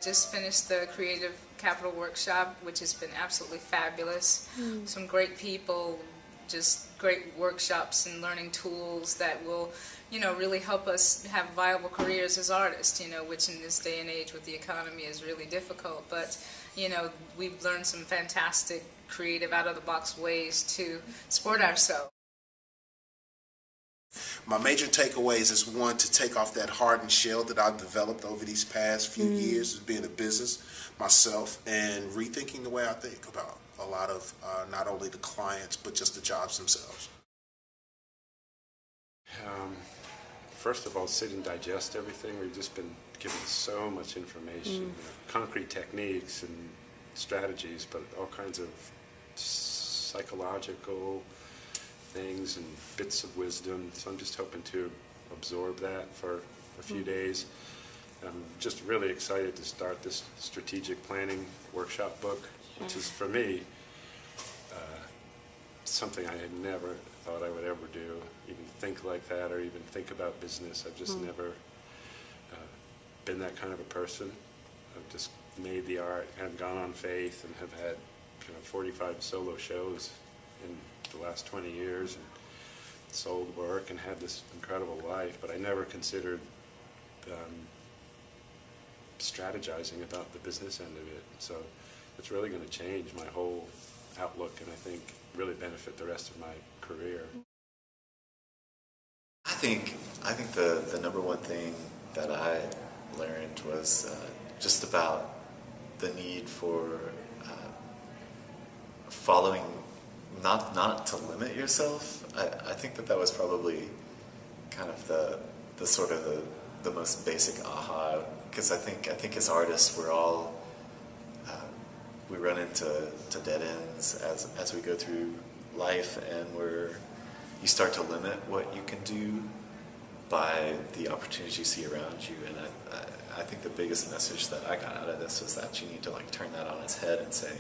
Just finished the Creative Capital Workshop, which has been absolutely fabulous. Some great people, just great workshops and learning tools that will, really help us have viable careers as artists, which in this day and age with the economy is really difficult. But, we've learned some fantastic, creative, out-of-the-box ways to support ourselves. My major takeaways is, one, to take off that hardened shell that I've developed over these past few years as being a business myself, and rethinking the way I think about a lot of not only the clients but just the jobs themselves. First of all, sit and digest everything. We've just been given so much information, concrete techniques and strategies, but all kinds of psychological things and bits of wisdom. So I'm just hoping to absorb that for a few days. I'm just really excited to start this strategic planning workshop book, which is, for me, something I had never thought I would ever do, even think like that or even think about business. I've just never been that kind of a person. I've just made the art and gone on faith and have had 45 solo shows in the last 20 years and sold work and had this incredible life, but I never considered strategizing about the business end of it. So it's really going to change my whole outlook, and I think really benefit the rest of my career. I think the number one thing that I learned was just about the need for following, not to limit yourself. I think that was probably kind of the sort of the most basic aha, because I think as artists we're all we run into dead ends as we go through life, and you start to limit what you can do by the opportunities you see around you. And I think the biggest message that I got out of this was that you need to turn that on its head and say,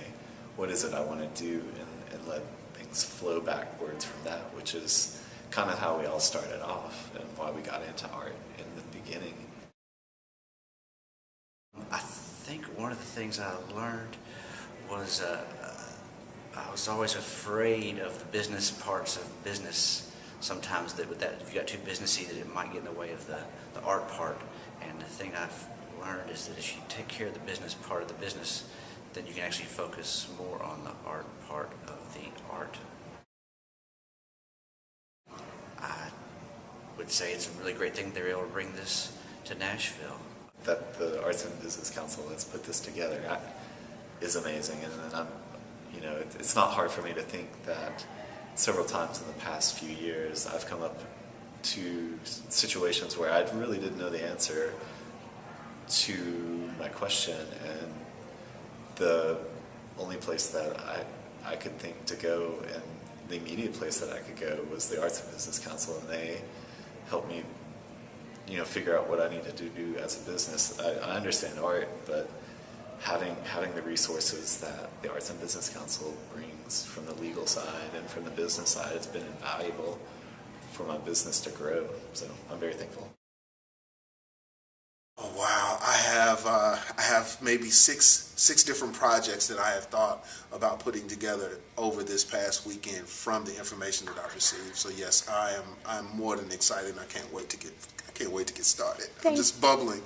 what is it I want to do, and let things flow backwards from that, which is kind of how we all started off and why we got into art in the beginning. I think one of the things I learned was I was always afraid of the business parts of business. Sometimes that if you got too businessy, that it might get in the way of the art part. And the thing I've learned is that if you take care of the business part of the business, then you can actually focus more on the art part of the art. I would say it's a really great thing they're able to bring this to Nashville. That the Arts and Business Council has put this together is amazing, and it's not hard for me to think that several times in the past few years I've come up to situations where I really didn't know the answer to my question, and the only place that I could think to go, and the immediate place that I could go, was the Arts and Business Council, and they helped me figure out what I needed to do as a business. I understand art, but having the resources that the Arts and Business Council brings from the legal side and from the business side has been invaluable for my business to grow. So I'm very thankful. Oh, wow. I have maybe six different projects that I have thought about putting together over this past weekend from the information that I've received. So yes, I'm more than excited, and I can't wait to get started. I'm just bubbling.